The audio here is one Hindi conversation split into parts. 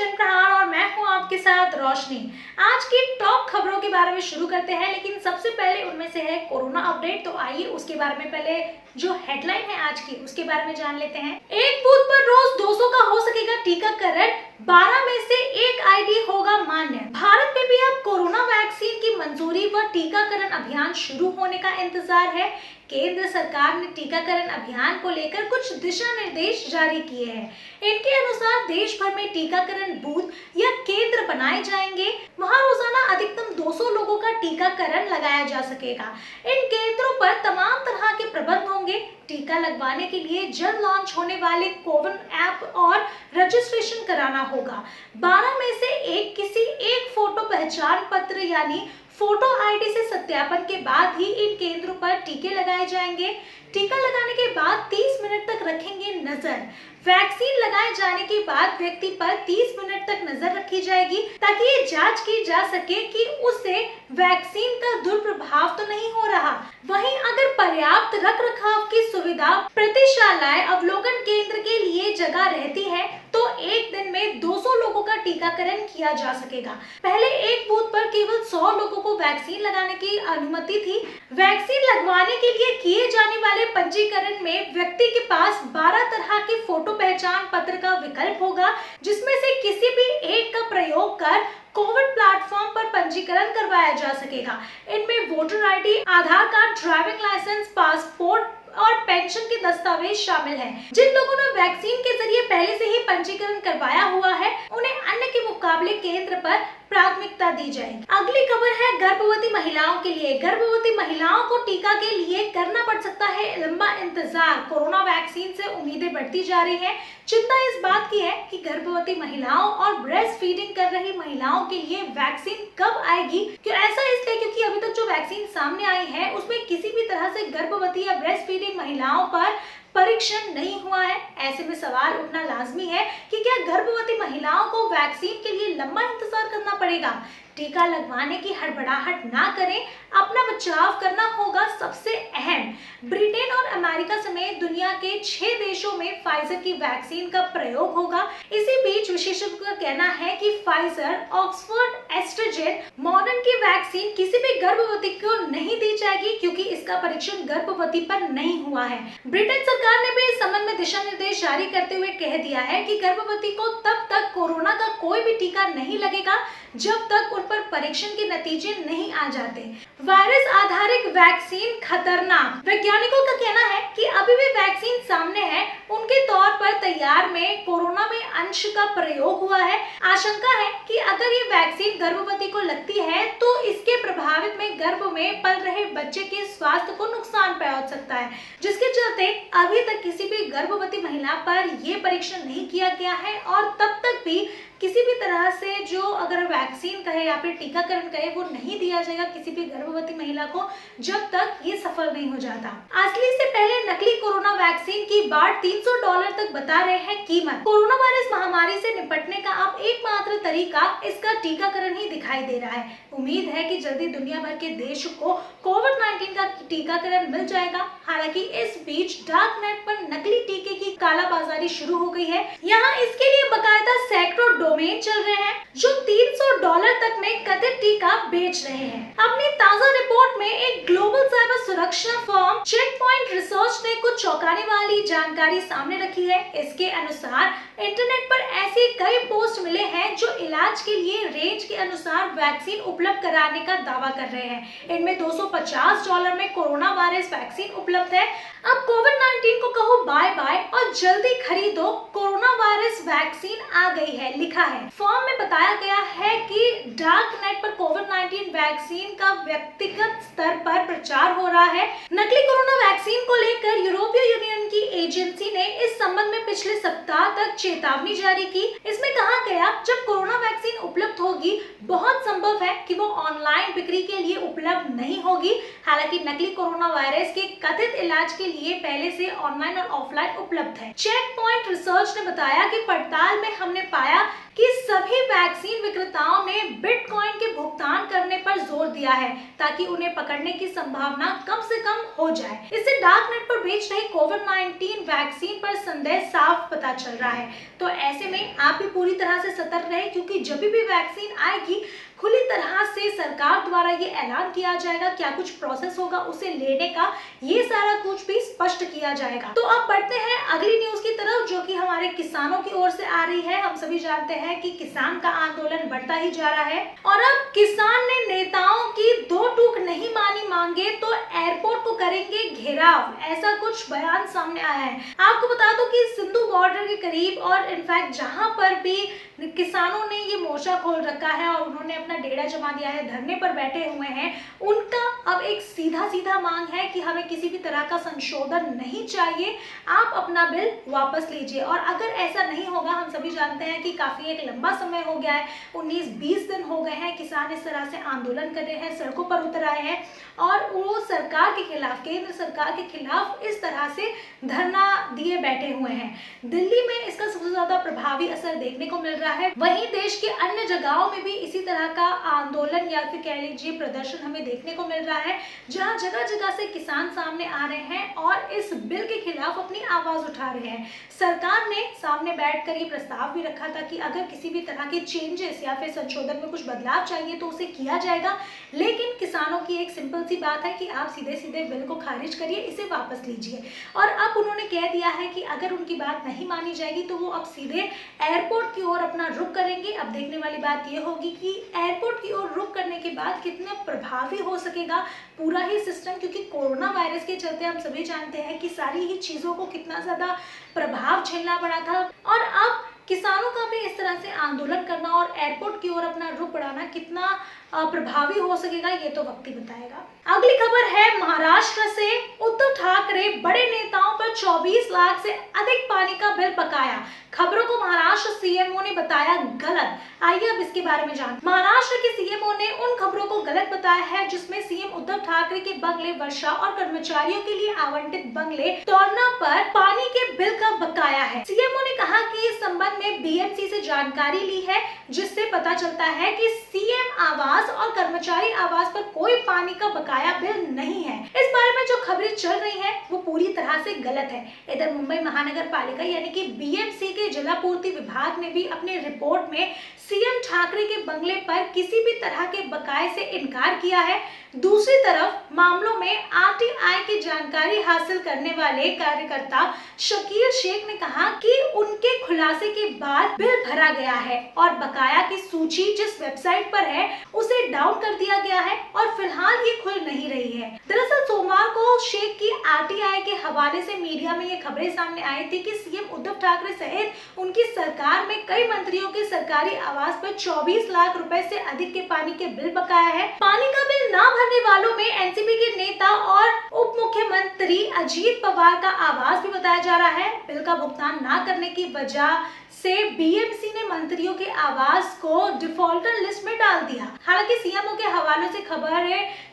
जनप्रहार और मैं हूं आपके साथ रोशनी। आज की टॉप खबरों के बारे में शुरू करते हैं, लेकिन सबसे पहले उनमें से है कोरोना अपडेट। तो आइए उसके बारे में पहले जो हेडलाइन है आज की उसके बारे में जान लेते हैं। एक बूथ पर रोज 200 का हो सकेगा टीकाकरण, 12 में से एक आईडी होगा मान्य। भारत में भी अब कोरोना वैक्सीन की मंजूरी व टीकाकरण अभियान शुरू होने का इंतजार है। केंद्र सरकार ने टीकाकरण अभियान को लेकर कुछ दिशा निर्देश जारी किए हैं। इनके अनुसार देश भर में टीकाकरण बूथ या केंद्र बनाए जाएंगे। वहां रोजाना अधिकतम 200 लोगों का टीकाकरण लगाया जा सकेगा। इन केंद्रों पर तमाम तरह के प्रबंध होंगे। टीका लगवाने के लिए जल्द लॉन्च होने वाले कोविन ऐप और रजिस्ट्रेशन कराना होगा। 12 में से किसी एक फोटो पहचान पत्र यानी फोटो आईडी से सत्यापन के बाद ही इन केंद्रों पर टीके लगाए जाएंगे। टीका लगाने के बाद 30 मिनट तक रखेंगे नजर। वैक्सीन लगाए जाने के बाद व्यक्ति पर 30 मिनट तक नजर रखी जाएगी ताकि ये जांच की जा सके कि उसे वैक्सीन का दुष्प्रभाव तो नहीं हो रहा। वहीं अगर पर्याप्त रख रखाव की सुविधा, प्रतिशालाएं, अवलोकन केंद्र के लिए जगह रहती है तो एक दिन में 200 लोगों का टीकाकरण किया जा सकेगा। पहले एक बूथ पर केवल 100 लोगों को वैक्सीन लगाने की अनुमति थी। वैक्सीन लगवाने के लिए किए जाने वाले पंजीकरण में व्यक्ति के पास 12 तरह के फोटो पहचान पत्र का विकल्प होगा, जिसमें से किसी भी एक का प्रयोग कर कोविड प्लेटफॉर्म पर पंजीकरण करवाया जा सकेगा। इनमें वोटर आईडी, आधार कार्ड, ड्राइविंग लाइसेंस, पासपोर्ट और पेंशन के दस्तावेज शामिल हैं। जिन लोगों ने वैक्सीन के जरिए पहले से ही पंजीकरण करवाया हुआ है, उन्हें अन्य के मुकाबले केंद्र पर प्राथमिकता दी जाएगी। अगली खबर है गर्भवती महिलाओं के लिए। गर्भवती महिलाओं को टीका के लिए करना पड़ सकता है लंबा इंतजार। कोरोना वैक्सीन से उम्मीदें बढ़ती जा रही हैं। चिंता इस बात की है कि गर्भवती महिलाओं और ब्रेस्ट फीडिंग कर रही महिलाओं के लिए वैक्सीन कब आएगी। क्यों ऐसा इसलिए क्योंकि अभी तक जो वैक्सीन सामने आई है उसमें किसी भी तरह से गर्भवती या ब्रेस्ट फीडिंग महिलाओं पर परीक्षण नहीं हुआ है। ऐसे में सवाल उठना लाजमी है कि क्या गर्भवती महिलाओं को वैक्सीन के लिए लंबा इंतजार करना पड़ेगा। टीका लगवाने की हड़बड़ाहट ना करें, अपना बचाव करना होगा सबसे अहम। ब्रिटेन और अमेरिका समेत दुनिया के 6 देशों में फाइजर की वैक्सीन का प्रयोग होगा। इसी बीच विशेषज्ञों का कहना है कि फाइजर, ऑक्सफोर्ड, एस्ट्राजेनेका, मॉडर्न की वैक्सीन किसी भी गर्भवती को नहीं दी जाएगी क्योंकि इसका परीक्षण गर्भवती पर नहीं हुआ है। ब्रिटेन सरकार ने भी इस संबंध में दिशा निर्देश जारी करते हुए कह दिया है कि गर्भवती को तब तक कोरोना का कोई भी टीका नहीं लगेगा जब तक उन पर परीक्षण के नतीजे नहीं आ जाते। वायरस आधारित वैक्सीन खतरनाक। वैज्ञानिकों का कहना है कि अभी भी वैक्सीन सामने है, उनके तौर पर तैयार में कोरोना में अंश का प्रयोग हुआ है। आशंका है कि अगर ये वैक्सीन गर्भवती को लगती है तो इसके प्रभावित में गर्भ में पल रहे बच्चे के स्वास्थ्य को नुकसान पहुंच सकता है, जिसके चलते अभी तक किसी भी गर्भवती महिला पर ये परीक्षण नहीं किया गया है और तब तक भी किसी भी तरह से जो अगर वैक्सीन कहे या फिर टीकाकरण कहे वो नहीं दिया जाएगा किसी भी गर्भवती महिला को जब तक ये सफल नहीं हो जाता। असली से पहले नकली कोरोना वैक्सीन की बाट $300 तक बता रहे हैं कीमत। कोरोना वायरस महामारी से निपटने का अब एकमात्र तरीका इसका टीकाकरण ही दिखाई दे रहा है। उम्मीद है कि जल्दी दुनिया भर के देश को कोविड-19 का टीकाकरण मिल जाएगा। हालांकि इस बीच डार्क नेट पर नकली टीके की कालाबाजारी शुरू हो गई है। यहाँ इसके लिए बकायदा सैकड़ों डोमेन चल रहे हैं जो $300 तक में कथित टीका बेच रहे हैं। अपनी ताजा रिपोर्ट में एक ग्लोबल साइबर सुरक्षा फर्म चेक पॉइंट रिसर्च ने कुछ चौंकाने वाली जानकारी सामने रखी है। इसके अनुसार इंटरनेट पर ऐसे कई पोस्ट मिले हैं जो इलाज के लिए रेंज के अनुसार वैक्सीन उपलब्ध कराने का दावा कर रहे हैं। इनमें $250 में कोरोना वायरस वैक्सीन उपलब्ध है। अब कोविड-19 को कहो बाय बाय और जल्दी खरीदो, कोरोना वायरस वैक्सीन आ गई है, लिखा है। फॉर्म में बताया गया है कि डार्क नेट पर कोविड-19 वैक्सीन का व्यक्तिगत स्तर पर प्रचार हो रहा है। नकली कोरोना वैक्सीन को लेकर यूरोपीय यूनियन की एजेंसी ने इस संबंध में पिछले सप्ताह तक चेतावनी जारी की। इसमें कहा गया जब कोरोना वैक्सीन उपलब्ध होगी बहुत संभव है कि वो ऑनलाइन बिक्री के लिए उपलब्ध नहीं होगी। हालांकि नकली कोरोना वायरस के कथित इलाज के लिए पहले से ऑनलाइन और ऑफलाइन उपलब्ध है। चेक पॉइंट रिसर्च ने बताया कि पड़ताल में हमने पाया कि सभी वैक्सीन विक्रेताओं ने बिटकॉइन के भुगतान करने पर जोर जोर दिया है ताकि उन्हें पकड़ने की संभावना कम से कम हो जाए। इससे डार्क नेट पर बेच रही कोविड-19 वैक्सीन पर संदेह साफ पता चल रहा है। तो ऐसे में आप भी पूरी तरह से सतर्क रहे, क्योंकि जब भी वैक्सीन आएगी खुली तरह से सरकार द्वारा ये ऐलान किया जाएगा, क्या कुछ प्रोसेस होगा उसे लेने का, ये सारा कुछ भी स्पष्ट किया जाएगा। तो अब बढ़ते हैं अगली न्यूज की तरफ, जो कि हमारे किसानों की ओर से आ रही है। हम सभी जानते हैं कि किसान का आंदोलन बढ़ता ही जा रहा है और अब किसान ने नेताओं की दो टूक नहीं मानी मांगे तो एयरपोर्ट को करेंगे घेराव, ऐसा कुछ बयान सामने आया है। आपको बता दूं कि सिंधु बॉर्डर के करीब और इनफैक्ट जहां पर भी किसानों ने ये मोर्चा खोल रखा है और उन्होंने अपना डेरा जमा दिया है, धरने पर बैठे हुए हैं, उनका अब एक सीधा मांग है कि हमें किसी भी तरह का संशोधन नहीं चाहिए, आप अपना बिल वापस लीजिए। और अगर ऐसा नहीं होगा, हम सभी जानते हैं कि काफी एक लंबा समय हो गया है, 19-20 दिन हो गए हैं किसान इस तरह से आंदोलन कर रहे हैं, सड़कों पर उतर आए हैं और वो सरकार के खिलाफ, केंद्र सरकार के खिलाफ इस तरह से धरना दिए बैठे हुए हैं। दिल्ली में इसका सबसे ज्यादा प्रभावी असर देखने को मिल रहा है, वहीं देश के अन्य जगहों में भी इसी तरह का आंदोलन या फिर कह लीजिए प्रदर्शन हमें देखने को मिल रहा है, जहां जगह जगह से किसान सामने आ रहे हैं और इस बिल के खिलाफ अपनी आवाज उठा रहे हैं। सरकार ने सामने बैठकर ये प्रस्ताव भी रखा था कि अगर किसी भी तरह के चेंजेस या फिर संशोधन में कुछ बदलाव चाहिए तो उसे किया जाएगा, लेकिन किसानों की एक सिंपल सी बात है कि आप सीधे सीधे बिल को खारिज करिए, इसे वापस लीजिए। और अब उन्होंने कह दिया है कि अगर उनकी बात नहीं मानी जाएगी तो वो अब सीधे एयरपोर्ट की ओर अपना रुख करेंगे। अब देखने वाली बात ये होगी कि एयरपोर्ट की ओर रुख करने के बाद कितना प्रभावी हो सकेगा पूरा ही सिस्टम, क्योंकि कोरोना वायरस के चलते हम सभी जानते हैं कि सारी ही चीजों को कितना ज्यादा प्रभाव झेलना पड़ा था और अब किसानों का भी इस तरह से आंदोलन करना और एयरपोर्ट की ओर अपना रुख बढ़ाना कितना प्रभावी हो सकेगा, ये तो वक्त ही बताएगा। अगली खबर है महाराष्ट्र से। उद्धव ठाकरे बड़े नेताओं पर 24 लाख से अधिक पानी का बिल बकाया, खबरों को महाराष्ट्र सीएमओ ने बताया गलत। आइए अब इसके बारे में जानते। महाराष्ट्र के सीएमओ ने उन खबरों को गलत बताया है जिसमें सीएम उद्धव ठाकरे के बंगले वर्षा और कर्मचारियों के लिए आवंटित बंगले तोड़ना पर पानी के बिल का बकाया है। सीएमओ ने कहा कि इस संबंध में बीएमसी से जानकारी ली है, जिससे पता चलता है कि सीएम आवास और कर्मचारी आवास पर कोई पानी का बकाया बिल नहीं है। इस बारे में जो खबरें चल रही हैं वो पूरी तरह से गलत है। इधर मुंबई महानगर पालिका यानी कि बीएमसी के जलापूर्ति विभाग ने भी अपनी रिपोर्ट में सीएम ठाकरे के बंगले पर किसी भी तरह के बकाये से इनकार किया है। दूसरी तरफ मामलों में आरटीआई की जानकारी हासिल करने वाले कार्यकर्ता शकील शेख ने कहा कि उनके खुलासे के बाद बिल भरा गया है और बकाया की सूची जिस वेबसाइट पर है उसे डाउन कर दिया गया है और फिलहाल ये खुल नहीं रही है। दरअसल सोमवार को शेख की आरटीआई के हवाले से मीडिया में ये खबरें सामने आई थी कि सीएम उद्धव ठाकरे सहित उनकी सरकार में कई मंत्रियों के सरकारी आवास पर 24 लाख रुपए से अधिक के पानी के बिल बकाया है। पानी का बिल ना भरने वालों में एनसीपी के नेता और उप मुख्यमंत्री अजीत पवार का आवास भी बताया जा रहा है। बिल का भुगतान ना करने की वजह से बीएमसी ने मंत्रियों के आवास को डिफॉल्टर लिस्ट में डाल दिया। हालांकि सीएमओ के हवाले से खबर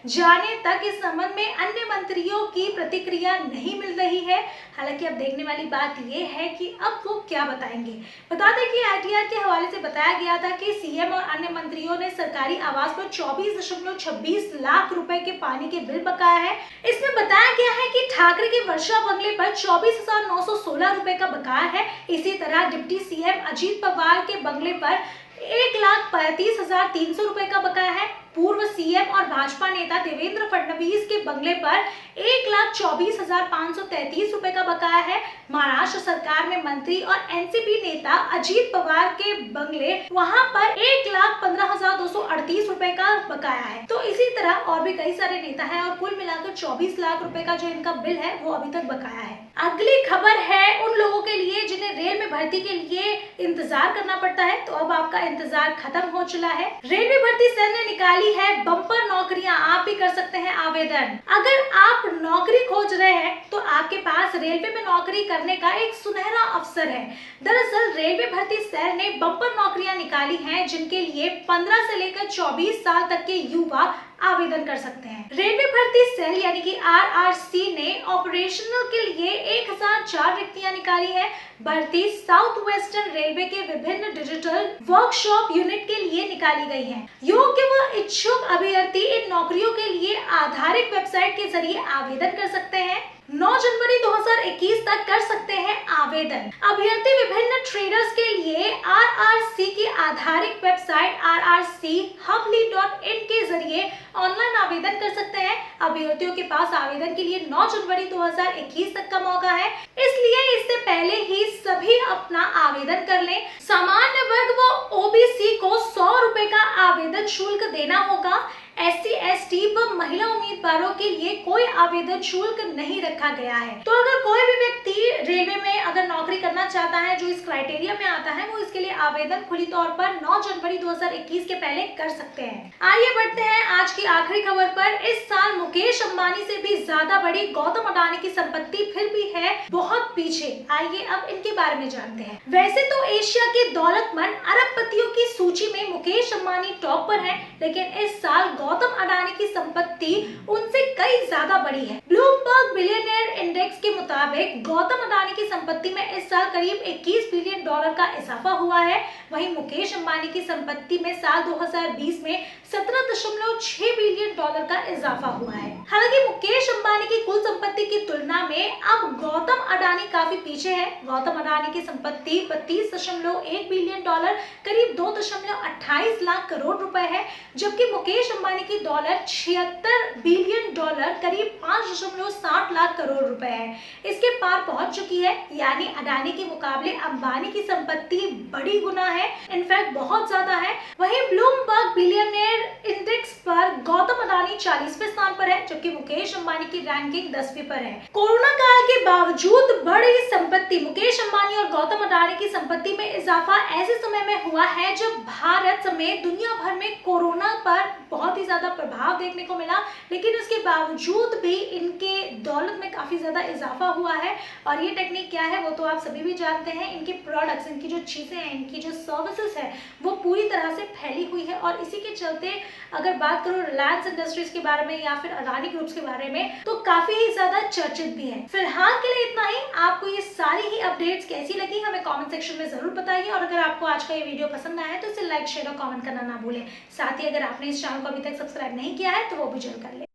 जाने तक इस संबंध में अन्य मंत्रियों की प्रतिक्रिया नहीं मिल रही है। हालांकि अब देखने वाली बात यह है कि अब वो क्या बताएंगे। बता दें कि आईटीआर के हवाले से बताया गया था कि सीएम और अन्य मंत्रियों ने सरकारी आवास पर 24.26 लाख रुपए के पानी के बिल बकाया है। इसमें बताया गया है कि ठाकरे के वर्षा बंगले पर 24,916 रुपए का बकाया है। इसी तरह डिप्टी सीएम अजीत पवार के बंगले पर 1,35,300 रुपए का बकाया है। पूर्व सीएम और भाजपा नेता देवेंद्र फडणवीस के बंगले पर 1,24,533 रुपए का बकाया है। महाराष्ट्र सरकार में मंत्री और एनसीपी नेता अजीत पवार के बंगले वहां पर 1,15,238 रुपए का बकाया है। तो इसी तरह और भी कई सारे नेता हैं और कुल मिलाकर 24 लाख रुपए का जो इनका बिल है वो अभी तक बकाया है। अगली खबर है उन लोगों के लिए जिन्हें रेल में भर्ती के लिए इंतजार करना पड़ता है, तो अब आपका इंतजार खत्म हो चुका है। रेलवे भर्ती सेल ने निकाली है बम्पर नौकरियां, आप भी कर सकते हैं आवेदन। अगर आप नौकरी खोज रहे हैं तो आपके पास रेलवे में नौकरी करने का एक सुनहरा अवसर है। दरअसल रेलवे भर्ती सेल ने बम्पर नौकरियां निकाली हैं जिनके लिए 15 से लेकर 24 साल तक के युवा आवेदन कर सकते हैं। रेलवे भर्ती सेल यानी कि RRC ने ऑपरेशनल के लिए 1004 रिक्तियां निकाली है। भर्ती साउथ वेस्टर्न रेलवे के विभिन्न डिजिटल वर्कशॉप यूनिट के लिए निकाली गई है। योग्य व इच्छुक अभ्यर्थी इन नौकरियों के लिए आधारित वेबसाइट के जरिए आवेदन कर सकते हैं। 9 जनवरी 2021 तक कर सकते हैं आवेदन। अभ्यर्थी विभिन्न ट्रेडर्स के लिए RRC की आधारिक वेबसाइट rrchubly.in के जरिए ऑनलाइन आवेदन कर सकते हैं। अभ्यर्थियों के पास आवेदन के लिए 9 जनवरी 2021 तक का मौका है, इसलिए इससे पहले ही सभी अपना आवेदन कर लें। सामान्य वर्ग व OBC को 100 रुपए का आवेदन शुल्क देना होगा। SC, ST व महिला उम्मीदवारों के लिए कोई आवेदन शुल्क नहीं रखा गया है। तो अगर कोई भी व्यक्ति रेलवे में अगर नौकरी करना चाहता है जो इस क्राइटेरिया में आता है, वो इसके लिए आवेदन खुली तौर पर 9 जनवरी 2021 के पहले कर सकते हैं। आइए बढ़ते हैं आज की आखिरी खबर पर। इस साल मुकेश अंबानी से भी ज्यादा बड़ी गौतम अडानी की संपत्ति फिर भी है बहुत पीछे। आइए अब इनके बारे में जानते हैं। वैसे तो एशिया के दौलतमंद अरबपतियों की सूची में मुकेश अंबानी टॉप पर है, लेकिन इस साल गौतम अडानी की संपत्ति उनसे कई ज्यादा बड़ी है। ब्लूमबर्ग बिलियनियर इंडेक्स के मुताबिक गौतम अडानी की संपत्ति में इस साल करीब 21 बिलियन डॉलर का इजाफा हुआ है। वहीं मुकेश अंबानी की संपत्ति में साल 2020 में 17.6 बिलियन डॉलर का इजाफा हुआ है। हालांकि मुकेश अंबानी की कुल संपत्ति की तुलना में अब गौतम अडानी काफी पीछे है। गौतम अडानी की संपत्ति 32.1 बिलियन डॉलर करीब 2.28 लाख करोड़ रुपए है, जबकि मुकेश अंबानी की दौलत 76 बिलियन डॉलर करीब 5.60 लाख करोड़ रुपए है। इसके पार पहुंच चुकी है, यानी अडानी के मुकाबले अंबानी की संपत्ति बड़ी गुना है, इनफैक्ट बहुत ज्यादा है। वहीं ब्लूमबर्ग बिलियनियर इंडेक्स पर गौतम अडानी 40वें स्थान पर है, जबकि मुकेश अंबानी की रैंकिंग 10वीं पर है। कोरोना काल के बावजूद बड़ी संपत्ति मुकेश अंबानी और गौतम अडानी की संपत्ति में इजाफा ऐसे समय में हुआ है जब भारत समेत दुनिया भर में कोरोना पर बहुत ही ज्यादा प्रभाव देखने को मिला, लेकिन उसके बावजूद भी इनके दौलत में काफी ज्यादा इजाफा हुआ है। और ये टेक्निक क्या है वो तो आप सभी भी जानते हैं। इनके प्रोडक्ट्स, इनकी जो चीजें हैं, इनकी जो सर्विसेज है वो पूरी तरह से फैली हुई है। और इसी के चलते अगर बात करूं रिलायंस इंडस्ट्रीज के बारे में या फिर अडानी ग्रुप्स के बारे में, तो काफी ही ज्यादा चर्चित भी है। फिलहाल के लिए इतना ही। आपको ये सारी ही अपडेट्स कैसी लगी हमें कमेंट सेक्शन में जरूर बताइए। और अगर आपको आज का ये वीडियो पसंद आया है तो इसे लाइक, शेयर और कमेंट करना ना भूलें। साथ ही अगर आपने इस चैनल को अभी तक सब्सक्राइब नहीं किया है तो वो भी जरूर कर लें।